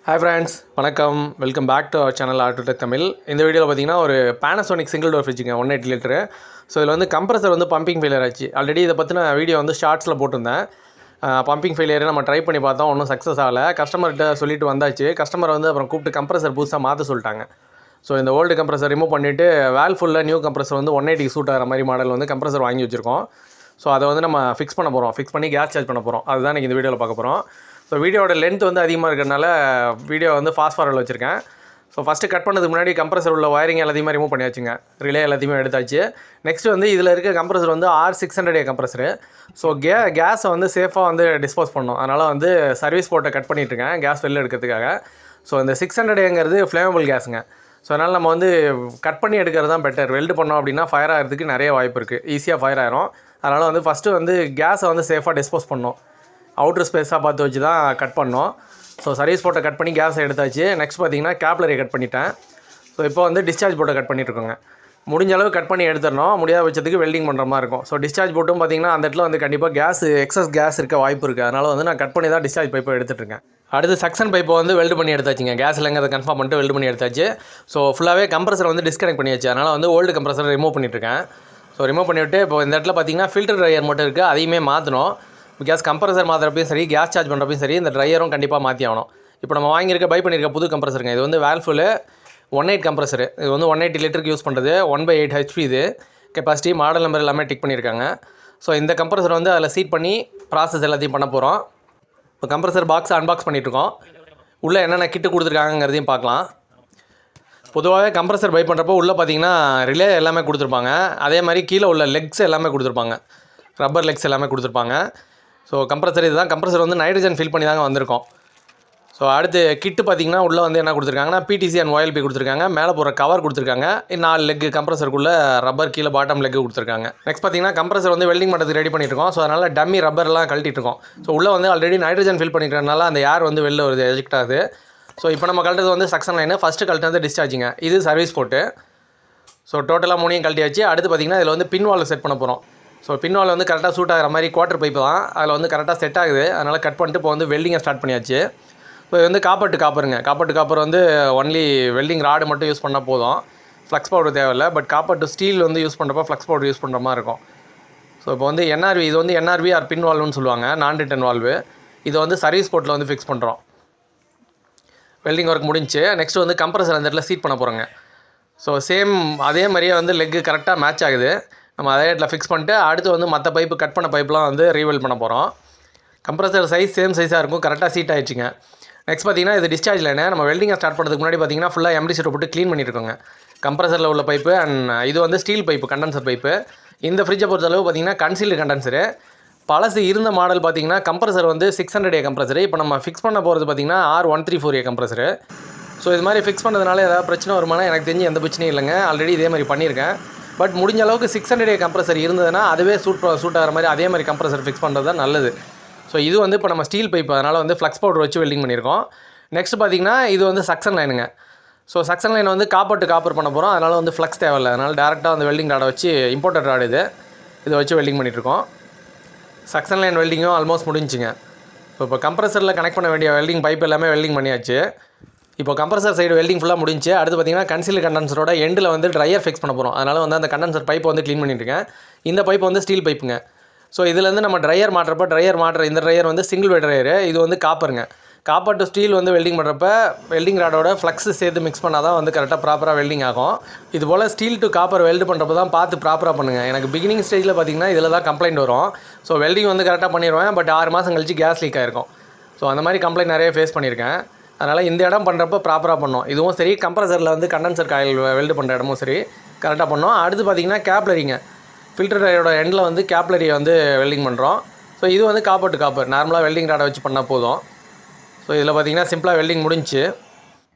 Hi friends, வணக்கம். Welcome back to our channel ஆர்டோடெக் தமிழ். இந்த வீடியோவில் பார்த்தீங்கன்னா ஒரு Panasonic சிங்கிள் டோர் ஃப்ரிட்ஜுங்க 180 லிட்டரு. ஸோ இதில் வந்து கம்ப்ரஸர் வந்து பம்பிங் ஃபெயிலியர் ஆச்சு. ஆல்ரெடி இதை பற்றின வீடியோ வந்து ஷார்ட்ஸில் போட்டிருந்தேன். பம்பிங் ஃபெயிலியர் நம்ம ட்ரை பண்ணி பார்த்தோம், ஒன்றும் சக்ஸஸ் ஆகலை. கஸ்டமர்கிட்ட சொல்லிட்டு வந்தாச்சு. கஸ்டமர் வந்து அப்புறம் கூப்பிட்டு கம்ப்ரஸர் புதுசாக மாற்ற சொல்லிட்டாங்க. ஸோ இந்த ஓல்டு கம்ப்ரஸர் ரிமூவ் பண்ணிவிட்டு வேல்ஃபுல்லில் நியூ கம்ப்ரஸர் வந்து 180 சூட் ஆகிற மாதிரி மாடல் வந்து கம்ப்ரஸர் வாங்கி வச்சுருக்கோம். ஸோ அதை வந்து நம்ம ஃபிக்ஸ் பண்ண போகிறோம். ஃபிக்ஸ் பண்ணி கேஸ் சார்ஜ் பண்ண போகிறோம். அதுதான் இன்றைக்கி இந்த வீடியோவில் பார்க்க போகிறோம். ஸோ வீடியோட லென்த் வந்து அதிகமாக இருக்கிறதுனால வீடியோ வந்து ஃபாஸ்ட் ஃபார்வர்டில் வச்சுருக்கேன். ஸோ ஃபஸ்ட்டு கட் பண்ணதுக்கு முன்னாடி கம்ப்ரஸர் உள்ள வயரிங் எல்லாத்தையுமே ரிமூவ் பண்ணியாச்சுங்க. ரிலே எல்லாத்தையுமே எடுத்தாச்சு. நெக்ஸ்ட் வந்து இதில் இருக்க கம்ப்ரஸர் வந்து R600A கம்ப்ரஸரு. ஸோ கேஸை வந்து சேஃபாக வந்து டிஸ்போஸ் பண்ணணும். அதனால் வந்து சர்வீஸ் போர்ட்டை கட் பண்ணிகிட்ருக்கேன் கேஸ் வெளில எடுக்கிறதுக்காக. ஸோ இந்த 600Aங்கிறது ஃப்ளேமபிள் கேஸுங்க. ஸோ அதனால் நம்ம வந்து கட் பண்ணி எடுக்கிறது தான் பெட்டர். வெல்டு பண்ணோம் அப்படின்னா ஃபயர் ஆகிறதுக்கு நிறைய வாய்ப்பு இருக்குது. ஈஸியாக ஃபயர் ஆயிரும். அதனால் வந்து ஃபஸ்ட்டு வந்து கேஸை வந்து சேஃபாக டிஸ்போஸ் பண்ணணும். அவுட்ரு ஸ்பேஸாக பார்த்து வச்சு தான் கட் பண்ணோம். ஸோ சர்வீஸ் போர்ட்டை கட் பண்ணி கேஸை எடுத்தாச்சு. நெக்ஸ்ட் பார்த்திங்கன்னா கேப்லரியை கட் பண்ணிட்டேன். ஸோ இப்போ வந்து டிஸ்சார்ஜ் போர்ட்டை கட் பண்ணிட்டுருக்கோங்க. முடிஞ்ச அளவு கட் பண்ணி எடுத்துடணும். முடியாத பட்சத்துக்கு வெல்டிங் பண்ணுற மாதிரி இருக்கும். ஸோ டிஸ்சார்ஜ் போட்டும் பார்த்திங்கன்னா அந்த இடத்துல வந்து கண்டிப்பாக எக்ஸஸ் கேஸ் இருக்க வாய்ப்பு இருக்குது. அதனால் வந்து நான் கட் பண்ணி தான் டிஸ்சார்ஜ் பைப்பை எடுத்துகிட்ருக்கேன். அடுத்து சக்ஷன் பைப்பை வந்து வெல்டு பண்ணி எடுத்தாச்சுங்க. கேஸ் இல்லைங்கிறத கன்ஃபார்ம் பண்ணிட்டு வெல்டு பண்ணி எடுத்தாச்சு. ஸோ ஃபுல்லாகவே கம்ப்ரஸர் வந்து டிஸ்கனெக்ட் பண்ணியாச்சு. அதனால் வந்து ஓல்டு கம்ப்ரஸரை ரிமூவ் பண்ணிட்டுருக்கேன். ஸோ ரிமூவ் பண்ணிவிட்டு இப்போ இந்த இடத்துல பார்த்திங்கன்னா ஃபில்டர் ட்ரையர் மட்டும் இருக்குது. அதையுமே மாற்றணும். கேஸ் கம்ப்ரஸர் மாற்றுறப்பையும் சரி, கேஸ் சார்ஜ் பண்ணுறப்பையும் சரி, இந்த ட்ரையரும் கண்டிப்பாக மாற்றி ஆகணும். இப்போ நம்ம வாங்கியிருக்க பை பண்ணியிருக்க புது கம்ப்ரஸருங்க. இது வந்து வேல்ஃபுல்லு 1.8 கம்ப்ரஸரு. இது வந்து 180 லிட்டருக்கு யூஸ் பண்ணுறது. 1/8 HP இது கெப்பாசிட்டி. மாடல் நம்பர் எல்லாமே டிக் பண்ணியிருக்காங்க. ஸோ இந்த கம்ப்ரஸர் வந்து அதில் சீட் பண்ணி ப்ராசஸ் எல்லாத்தையும் பண்ண போகிறோம். இப்போ கம்ப்ரஸர் பாக்ஸை அன்பாக்ஸ் பண்ணிகிட்ருக்கோம். உள்ளே என்னென்ன கிட்டு கொடுத்துருக்காங்கிறதையும் பார்க்கலாம். பொதுவாகவே கம்ப்ரஸர் பை பண்ணுறப்போ உள்ளே பார்த்தீங்கன்னா ரிலே எல்லாமே கொடுத்துருப்பாங்க. அதே மாதிரி கீழே உள்ள லெக்ஸ் எல்லாமே கொடுத்துருப்பாங்க. ரப்பர் லெக்ஸ் எல்லாமே கொடுத்துருப்பாங்க. ஸோ கம்ப்ரஸர் இதுதான். கம்ப்ரஸர் வந்து நைட்ரஜன் ஃபில் பண்ணி தாங்க வந்திருக்கோம். ஸோ அடுத்து கிட்டு பார்த்திங்கன்னா உள்ளே வந்து என்ன கொடுத்துருக்காங்கன்னா PTC அண்ட் OLP கொடுத்துருக்காங்க. மேலே போகிற கவர் கொடுத்துருக்காங்க. 4 லெக்கு கம்ப்ரஸருக்குள்ளே ரப்பர் கீழே பாட்டம் லெக்கு கொடுத்துருக்காங்க. நெக்ஸ்ட் பார்த்திங்கன்னா கம்ப்ரஸர் வந்து வெல்டிங் பண்ணுறதுக்கு ரெடி பண்ணிட்டுருக்கோம். ஸோ அதனால் டம்மி ரப்பர்லாம் கழட்டிட்டுருக்கோம். ஸோ உள்ளே வந்து ஆல்ரெடி நைட்ரஜன் ஃபில் பண்ணிக்கிறதுனால அந்த ஏர் வந்து வெளில வருது, எஜெக்ட் ஆகுது. ஸோ இப்போ நம்ம கழட்டது வந்து சக்ஷன் லைனு. ஃபஸ்ட்டு கழட்டது டிஸ்சார்ஜிங்க. இது சர்வீஸ் போட்டு. ஸோ டோட்டலாக 3 கழட்டியாச்சு. அடுத்து பார்த்திங்கன்னா இதில் வந்து பின் வால் செட் பண்ண போகிறோம். ஸோ பின்வால் வந்து கரெக்டாக சூட் ஆகிற மாதிரி குவார்ட்டர் பைப்பு தான். அதில் வந்து கரெக்டாக செட் ஆகுது. அதனால் கட் பண்ணிட்டு இப்போ வந்து வெல்டிங்கை ஸ்டார்ட் பண்ணியாச்சு. இப்போ இது வந்து காப்பருங்க. காப்பர் வந்து ஒன்லி வெல்டிங் ராடு மட்டும் யூஸ் பண்ணால் போதும். ஃப்ளக்ஸ் பவுடர் தேவையில்லை. பட் காப்பர் டு ஸ்டீல் வந்து யூஸ் பண்ணுறப்போ ஃப்ளக்ஸ் பவுடர் யூஸ் பண்ணுற மாதிரி இருக்கும். ஸோ இப்போ வந்து NRV, இது வந்து NRV ஆர் பின் வால்வுன்னு சொல்லுவாங்க, நான் ரிட்டன் வால்வு. இதை வந்து சர்வீஸ் போர்ட்டில் வந்து ஃபிக்ஸ் பண்ணுறோம். வெல்டிங் ஒர்க் முடிஞ்சு நெக்ஸ்ட் வந்து கம்ப்ரஸர் அந்த இடத்துல சீட் பண்ண போகிறோங்க. ஸோ சேம் அதே மாதிரியே வந்து லெக்கு கரெக்டாக மேட்ச் ஆகுது. நம்ம அதே இடத்துல ஃபிக்ஸ் பண்ணிட்டு அடுத்து வந்து மற்ற பைப்பு கட் பண்ண பைப்லாம் வந்து ரீவெல்ட் பண்ண போகிறோம். கம்ப்ரஸர் சைஸ் சேம் சைஸாக இருக்கும். கரெக்டாக சீட் ஆகிடுச்சிங்க. நெக்ஸ்ட் பார்த்திங்கன்னா இது டிஸ்சார்ஜ் லைனு. நம்ம வெல்டிங்கை ஸ்டார்ட் பண்ணுறதுக்கு முன்னாடி பார்த்திங்கன்னா ஃபுல்லாக MD ஷீட்டை போட்டு க்ளீன் பண்ணியிருக்கோங்க. கம்ப்ரஸரில் உள்ள பைப்பு அண்ட் இது வந்து ஸ்டீல் பைப்பு, கண்டென்சர் பைப்பு. இந்த ஃப்ரிட்ஜை பொறுத்தளவு பார்த்திங்கன்னா கன்சீல்டு கண்டென்சரு. பழசு இருந்த மாடல் பார்த்திங்கன்னா கம்ப்ரஸர் வந்து 600A கம்ப்ரஸரு. இப்போ நம்ம ஃபிக்ஸ் பண்ண போகிறது பார்த்திங்கன்னா R134A கம்ப்ரஸரு. ஸோ இது மாதிரி ஃபிக்ஸ் பண்ணுறதுனால ஏதாவது பிரச்சனை வருமானா எனக்கு தெரிஞ்சு எந்த பிரச்சனையும் இல்லைங்க. ஆல்ரெடி இதே மாதிரி பண்ணியிருக்கேன். பட் முடிஞ்ச அளவுக்கு 600A கம்ப்ரஸர் இருந்ததுன்னா அதுவே சூட் ஆகிற மாதிரி அதே மாதிரி கம்ப்ரஸர் ஃபிக்ஸ் பண்ணுறது தான் நல்லது. ஸோ இது வந்து இப்போ நம்ம ஸ்டீல் பைப்பு, அதனால் வந்து ஃப்ளக்ஸ் பவுடர் வச்சு வெல்டிங் பண்ணியிருக்கோம். நெக்ஸ்ட் பார்த்திங்கன்னா இது வந்து சக்ஷன் லைனுங்க. ஸோ சக்ஷன் லைன் வந்து காப்பர் பண்ண போகிறோம். அதனால் வந்து ஃப்ளக்ஸ் தேவையில்லை. அதனால் டேரெக்டாக வந்து வெல்டிங் ராடை வச்சு இம்போர்ட்டட் ராடு இதை வச்சு வெல்டிங் பண்ணிகிட்ருக்கோம். சக்ஷன் லைன் வெல்டிங்கும் ஆல்மோஸ்ட் முடிஞ்சுங்க. இப்போ கம்ப்ரஸரில் கனெக்ட் பண்ண வேண்டிய வெல்டிங் பைப் எல்லாமே வெல்டிங் பண்ணியாச்சு. இப்போ கம்ப்ரஸர் சைடு வெல்டிங் ஃபுல்லாக முடிஞ்சு. அடுத்து பார்த்திங்கன்னா கன்சீல்டு கண்டென்சரோட எண்டில் வந்து ட்ரையர் ஃபிக்ஸ் பண்ண போகிறோம். அதனால் வந்து அந்த கண்டென்சர் பைப்பை வந்து க்ளீன் பண்ணிட்டுருக்கேன். இந்த பைப் வந்து ஸ்டீல் பைப்புங்க. ஸோ இதுலேருந்து நம்ம ட்ரையர் மாட்டுற இந்த ட்ரையர் வந்து சிங்கிள் வே ட்ரையரு. இது வந்து காப்பருங்க. காப்பர் டு ஸ்டீல் வந்து வெல்டிங் பண்ணுறப்ப வெல்டிங் ராடோட ஃப்ளக்ஸ் சேர்த்து மிக்ஸ் பண்ணால் தான் வந்து கரெக்டாக ப்ராப்பராக வெல்டிங் ஆகும். இது போல் ஸ்டீல் டு காப்பர் வெல்டு பண்ணுறப்ப தான் பார்த்து ப்ராப்பராக பண்ணுங்கள். எனக்கு பிகினிங் ஸ்டேஜில் பார்த்திங்கன்னா இதில் தான் கம்ப்ளைண்ட் வரும். ஸோ வெல்டிங் வந்து கரெக்டாக பண்ணிடுவேன். பட் 6 மாதம் கழிச்சு கேஸ் லீக் ஆகிருக்கும். ஸோ அந்த மாதிரி கம்ப்ளைண்ட் நிறைய ஃபேஸ் பண்ணியிருக்கேன். அதனால் இந்த இடம் பண்ணுறப்போ ப்ராப்பராக பண்ணோம். இதுவும் சரி, கம்ப்ரஸரில் வந்து கண்டென்சர் காயில் வெல்டு பண்ணுற இடமும் சரி கரெக்டாக பண்ணோம். அடுத்து பார்த்திங்கன்னா கேப்லரிங்க. ஃபில்டர் ட்ரையரோட எண்டில் வந்து கேப்லரியை வந்து வெல்டிங் பண்ணுறோம். ஸோ இது வந்து காப்பர் டு காப்பர் நார்மலாக வெல்டிங் ராடை வச்சு பண்ணால் போதும். ஸோ இதில் பார்த்திங்கன்னா சிம்பிளாக வெல்டிங் முடிஞ்சு.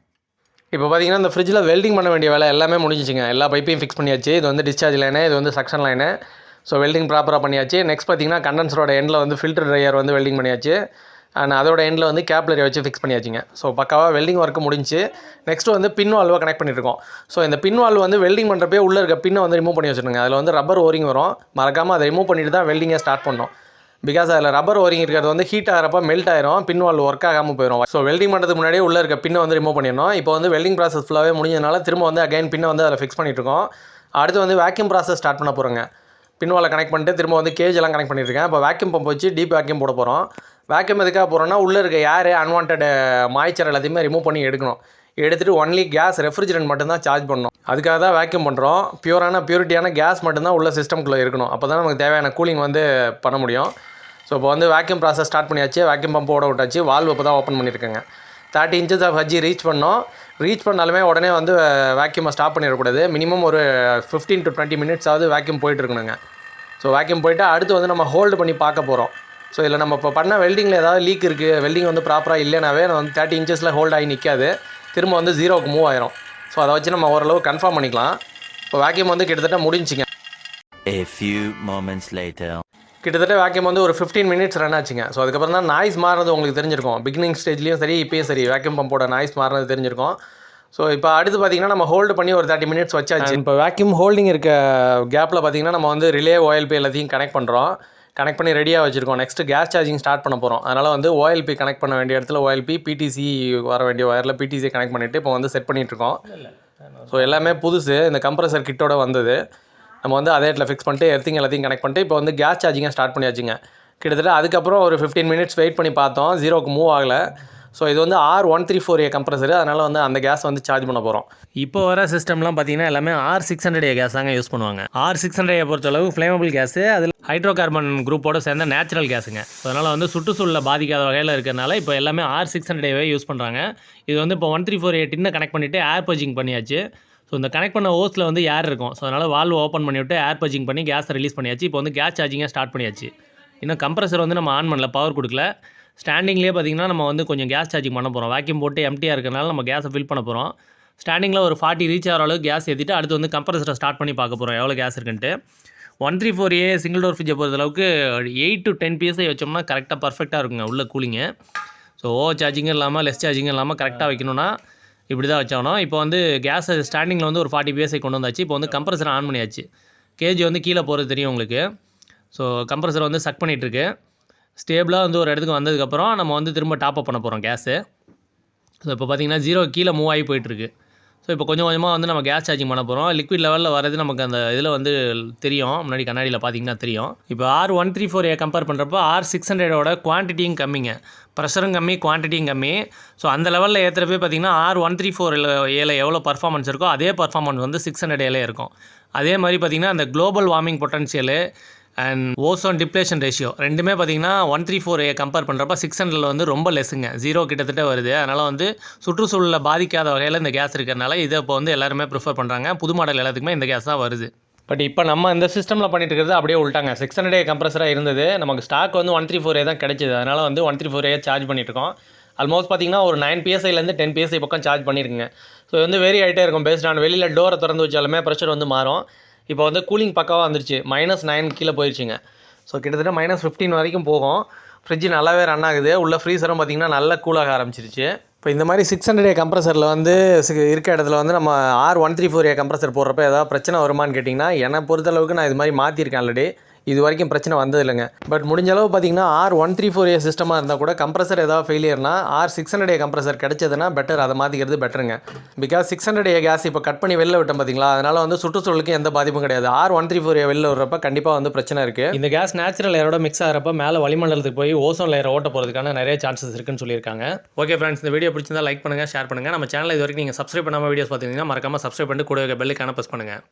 இப்போ பார்த்திங்கன்னா இந்த ஃப்ரிட்ஜில் வெல்டிங் பண்ண வேண்டிய வேலை எல்லாமே முடிஞ்சிச்சுங்க. எல்லா பைப்பையும் ஃபிக்ஸ் பண்ணியாச்சு. இது வந்து டிஸ்சார்ஜ் லைனு, இது வந்து சக்ஷன் லைனு. ஸோ வெல்டிங் ப்ராப்பராக பண்ணியாச்சு. நெக்ஸ்ட் பார்த்திங்கன்னா கண்டென்சரோட எண்டில் வந்து ஃபில்டர் ட்ரையர் வந்து வெல்டிங் பண்ணியாச்சு. அண்ட் அதோட எண்டில் வந்து கேப்லரியை வச்சு ஃபிக்ஸ் பண்ணியாச்சுங்க. ஸோ பக்காவாக வெல்டிங் ஒர்க்கு முடிஞ்சு. நெக்ஸ்ட்டு வந்து பின் வால்வை கனெக்ட் பண்ணியிருக்கோம். ஸோ இந்த பின் வால்வு வந்து வெல்டிங் பண்ணுறப்பே உள்ளே இருக்க பின்னை வந்து ரிமூவ் பண்ணி வச்சுருங்க. அதில் வந்து ரப்பர் ஓரிங் வரும். மறக்காமல் அதை ரிமூவ் பண்ணிட்டு தான் வெல்டிங்கை ஸ்டார்ட் பண்ணோம். பிகாஸ் அதில் ரப்பர் ஓரிங் இருக்கிறது வந்து ஹீட் ஆகிறப்ப மெல்ட் ஆயிரும், பின் வால் ஒர்க் ஆகாமல் போயிடும். ஸோ வெல்டிங் பண்ணுறதுக்கு முன்னாடியே உள்ளே இருக்க பின்னை வந்து ரிமூவ் பண்ணிடணும். இப்போ வந்து வெல்டிங் ப்ராசஸ் ஃபுல்லாகவே முடிஞ்சதுனால திரும்ப வந்து அகைன் பின்னை வந்து அதில் ஃபிக்ஸ் பண்ணிட்டுருக்கோம். அடுத்து வந்து வேக்யூம் ப்ராசஸ் ஸ்டார்ட் பண்ண போகிறோங்க. பின்வாலை கனெக்ட் பண்ணிட்டு திரும்ப வந்து கேஜ் எல்லாம் கனெக்ட் பண்ணியிருக்கேன். இப்போ வேக்யூம் பம்ப் வச்சு டீப் வேக்யூம் போட போகிறோம். வேக்யூம் எதுக்காக போகிறோம்னா உள்ளே இருக்க ஏர் அன்வான்ட் மாய்ச்சர் எல்லாத்தையுமே ரிமூவ் பண்ணி எடுக்கணும். எடுத்துகிட்டு ஒன்லி கேஸ் ரெஃப்ரிஜரண்ட் மட்டும்தான் சார்ஜ் பண்ணணும். அதுக்காக தான் வேக்யூம் பண்ணுறோம். பியூரிட்டியான கேஸ் மட்டும்தான் உள்ள சிஸ்டம்குள்ளே இருக்கணும். அப்போ தான் நமக்கு தேவையான கூலிங் வந்து பண்ண முடியும். ஸோ இப்போ வந்து வேக்யூம் ப்ராசஸ் ஸ்டார்ட் பண்ணியாச்சு. வேக்யூம் பம்ப் ஓட விட்டாச்சு. வால்வு இப்போ தான் ஓப்பன் பண்ணியிருக்கேங்க. 30 inches ஆஃப் ஹஜ்ஜி ரீச் பண்ணாலுமே உடனே வந்து வேக்யூமை ஸ்டாப் பண்ணிடக்கூடாது. மினிமம் ஒரு 15 to 20 minutes ஆகுது வேக்யூம் போயிட்டு இருக்கணுங்க. ஸோ வேக்யூம் போய்ட்டு அடுத்து வந்து நம்ம ஹோல்டு பண்ணி பார்க்க போகிறோம். ஸோ இதில் நம்ம இப்போ பண்ண வெல்டிங்கில் ஏதாவது லீக் இருக்குது, வெல்டிங் வந்து ப்ராப்பராக இல்லைனாவே வந்து 30 inches ஹோல்ட் ஆகி நிற்காது, திரும்ப வந்து 0க்கு மூவ் ஆயிரும். ஸோ அதை வச்சு நம்ம ஓரளவு கன்ஃபார்ம் பண்ணிக்கலாம். இப்போ வேக்யூம் வந்து கிட்டத்தட்ட முடிஞ்சிங்க. கிட்டத்தட்ட வேக்யூம் வந்து ஒரு 15 minutes ரன் ஆச்சுங்க. ஸோ அதுக்கப்புறம் தான் நாய்ஸ் மாறுறது உங்களுக்கு தெரிஞ்சிருக்கும். பிகினிங் ஸ்டேஜ்லேயும் சரி இப்போயும் சரி வேக்யூம் பம்போட நாய்ஸ் மாறுறது தெரிஞ்சிருக்கும். ஸோ இப்போ அடுத்து பார்த்திங்கன்னா நம்ம ஹோல்டு பண்ணி ஒரு 30 minutes வச்சாச்சு. இப்போ வேக்யூம் ஹோல்டிங் இருக்க கேப்பில் பார்த்திங்கன்னா நம்ம வந்து ரிலே OLP எல்லாத்தையும் கனெக்ட் பண்ணுறோம். கனெக்ட் பண்ணி ரெடியாக வச்சுருக்கோம். நெக்ஸ்ட்டு கேஸ் சார்ஜிங் ஸ்டார்ட் பண்ண போகிறோம். அதனால் வந்து OLP கனெக்ட் பண்ண வேண்டிய இடத்துல OLP, PTC வர வேண்டிய ஒயரில் PTC கனெக்ட் பண்ணிவிட்டு இப்போ வந்து செட் பண்ணிகிட்ருக்கோம். ஸோ எல்லாமே புதுசு. இந்த கம்ப்ரஸர் கிட்டோட வந்தது. நம்ம வந்து அதே இடத்துல ஃபிக்ஸ் பண்ணிட்டு எர்த்திங் எல்லாத்தையும் கனெக்ட் பண்ணிட்டு இப்போ வந்து கேஸ் சார்ஜிங்காக ஸ்டார்ட் பண்ணியாச்சுங்க. கிட்டத்தட்ட அதுக்கப்புறம் ஒரு 15 minutes வெயிட் பண்ணி பார்த்தோம், 0க்கு மூவ் ஆகலை. ஸோ இது வந்து R134A கம்ப்ரஸரு, அதனால் வந்து அந்த கேஸ் வந்து சார்ஜ் பண்ண போகிறோம். இப்போ வர சிஸ்டம்லாம் பார்த்தீங்கன்னா எல்லாமே R600A கேஸ் தாங்க யூஸ் பண்ணுவாங்க. R600A பொறுத்தளவு ஃப்ளேமபிள் கேஸு, அதில் ஹைட்ரோ கார்பன் குரூப்போடு சேர்ந்த நேச்சுரல் கேஸுங்க. அதனால் வந்து சுற்றுச்சூழலை பாதிக்காத வகையில் இருக்கிறதுனால இப்போ எல்லாமே R600Aவே யூஸ் பண்ணுறாங்க. இது வந்து இப்போ 134A டின்னை கனெக்ட் பண்ணிவிட்டு ஏர் பர்ஜிங் பண்ணியாச்சு. ஸோ இந்த கனெக்ட் பண்ண ஹோஸ்ட்டில் வந்து ஏர் இருக்கும். ஸோ அதனால் வால்வு ஓப்பன் பண்ணிவிட்டு ஏர் பர்ஜிங் பண்ணி கேஸை ரிலீஸ் பண்ணியாச்சு. இப்போ வந்து கேஸ் சார்ஜிங்காக ஸ்டார்ட் பண்ணியாச்சு. இன்னும் கம்ப்ரஸர் வந்து நம்ம ஆன் பண்ணல, பவர் கொடுக்கல. ஸ்டாண்டிங்லேயே பார்த்திங்கன்னா நம்ம வந்து கொஞ்சம் கேஸ் சார்ஜிங் பண்ண போகிறோம். வேக்யூம் போட்டு எம்டியாக இருக்கிறனால நம்ம கேஸை ஃபில் பண்ண போகிறோம். ஸ்டாண்டிங்கில் ஒரு 40 ரீச் ஆகிற அளவுக்கு கேஸ் ஏற்றிட்டு அடுத்து வந்து கம்ப்ரஸரை ஸ்டார்ட் பண்ணி பார்க்க போகிறோம் எவ்வளோ கேஸ் இருக்குன்ட்டு. 134A சிங்கிள் டோர் ஃப்ரிட்ஜை பொறுத்தளவுக்கு 8 to 10 PSI வச்சோம்னா கரெக்டாக பர்ஃபெக்டாக இருக்குங்க உள்ள கூலிங்கு. ஸோ ஓவர் சார்ஜிங்கும் இல்லாமல் லெஸ் சார்ஜிங்கும் இல்லாமல் கரெக்டாக வைக்கணும்னா இப்படி தான் வச்சாகணும். இப்போ வந்து கேஸ் ஸ்டாண்டிங்கில் வந்து ஒரு 40 PSI கொண்டு வந்தாச்சு. இப்போ வந்து கம்ப்ரஸரை ஆன் பண்ணியாச்சு. கேஜி வந்து கீழே போகிறது தெரியும் உங்களுக்கு. ஸோ கம்ப்ரஸரை வந்து சக் பண்ணிகிட்ருக்கு. ஸ்டேபிளாக வந்து ஒரு இடத்துக்கு வந்ததுக்கப்புறம் நம்ம வந்து திரும்ப டாப் அப் பண்ண போகிறோம் கேஸு. ஸோ இப்போ பார்த்திங்கன்னா 0 கீழே மூவ் ஆகி போயிட்டுருக்கு. ஸோ இப்போ கொஞ்சம் கொஞ்சமாக வந்து நம்ம கேஸ் சார்ஜிங் பண்ண போகிறோம். லிக்விட் லெவலில் வரது நமக்கு அந்த இதில் வந்து தெரியும், முன்னாடி கண்ணாடியில் பார்த்திங்கன்னா தெரியும். இப்போ R134A கம்பேர் பண்ணுறப்போ R600ஓட குவான்டிட்டியும் கம்மிங்க, ப்ரெஷரும் கம்மி, குவான்டிட்டியும் கம்மி. ஸோ அந்த லெவலில் ஏற்றுறப்பே பார்த்திங்கன்னா R134Aல எவ்வளோ பர்ஃபார்மன்ஸ் இருக்கோ அதே பர்ஃபார்மன்ஸ் வந்து 600Aல இருக்கும். அதே மாதிரி பார்த்திங்கன்னா அந்த global warming potential and ozone depletion ratio ரெண்டுமே பார்த்திங்கன்னா 134A கம்பேர் பண்ணுறப்ப 600 வந்து ரொம்ப லெஸ்ஸுங்க, 0 கிட்டத்தட்ட வருது. அதனால் வந்து சுற்றுச்சூழலை பாதிக்காத வகையில் இந்த கேஸ் இருக்கிறனால இதை இப்போ வந்து எல்லாருமே ப்ரிஃபர் பண்ணுறாங்க. புது மாடல் எல்லாத்துக்குமே இந்த கேஸ் தான் வருது. பட் இப்போ நம்ம இந்த சிஸ்டமில் பண்ணிட்டு இருக்கிறது அப்படியே உள்ட்டாங்க. 600A கம்ப்ரஸராக இருந்தது, நமக்கு ஸ்டாக் வந்து 134A தான் கிடைச்சிது. அதனால் வந்து 134A சார்ஜ் பண்ணிட்டுருக்கோம். ஆல்மோஸ்ட் பார்த்திங்கன்னா ஒரு 9 PSIலேருந்து 10 PSI பக்கம் சார்ஜ் பண்ணியிருக்குங்க. ஸோ வந்து வேரி ஆகிட்டே இருக்கும் பேஸ்ட் ஆன் வெளியில் டோரை திறந்து வச்சாலுமே ப்ரெஷர் வந்து மாறும். இப்போ வந்து கூலிங் பக்காவாக வந்துருச்சு, -9 கீழே போயிடுச்சுங்க. ஸோ கிட்டத்தட்ட -15 வரைக்கும் போகும். ஃப்ரிட்ஜ் நல்லாவே ரன் ஆகுது. உள்ள ஃப்ரீசரும் பார்த்திங்கன்னா நல்லா கூலாக ஆரம்பிச்சிருச்சு. இப்போ இந்த மாதிரி 600A கம்ப்ரஸரில் வந்து இருக்க இடத்துல வந்து நம்ம R134A கம்ப்ரஸர் போடுறப்ப ஏதாவது பிரச்சனை வருமானு கேட்டிங்கன்னா, என்னை பொறுத்தளவுக்கு நான் இது மாதிரி மாற்றிருக்கேன் ஆல்ரெடி. இது வரைக்கும் பிரச்சனை வந்தது இல்லைங்க. பட் முடிஞ்ச அளவு பார்த்திங்கன்னா R134A சிஸ்டமாக இருந்தால் கூட கம்ப்ரஸர் ஏதாவது ஃபெயிலியர்னா R600A கம்ப்ரஸர் கிடச்சதுன்னா பெட்டர், அதை மாற்றிக்கிறது பெட்டருங்க. பிகாஸ் 600A கேஸ் இப்போ கட் பண்ணி வெளில விட்டோம் பார்த்திங்களா, அதனால் வந்து சுற்றுச்சூழலுக்கு எந்த பாதிப்பும் கிடையாது. R134A வெளில விடுறப்ப கண்டிப்பாக வந்து பிரச்சனை இருக்குது. இந்த கேஸ் நேச்சுரல் ஏரோட மிக்ஸ் ஆகிறப்ப மேலே வளிமண்டலத்துக்கு போய் ஓசோன் லேயரை ஓட்ட போகிறதுக்கான நிறைய சான்சஸ் இருக்குன்னு சொல்லியிருக்காங்க. ஓகே ஃப்ரெண்ட்ஸ், இந்த வீடியோ பிடிச்சிருந்தா லைக் பண்ணுங்கள், ஷேர் பண்ணுங்கள். நம்ம சேனல் இது வரைக்கும் நீங்கள் சப்ஸ்கிரைப் பண்ணாமல் வீடியோஸ் பார்த்திங்கன்னா மறக்காமல் சப்ஸ்கிரைப் பண்ணிட்டு கூட பெல்லுக்கான ப்ரெஸ் பண்ணுங்கள்.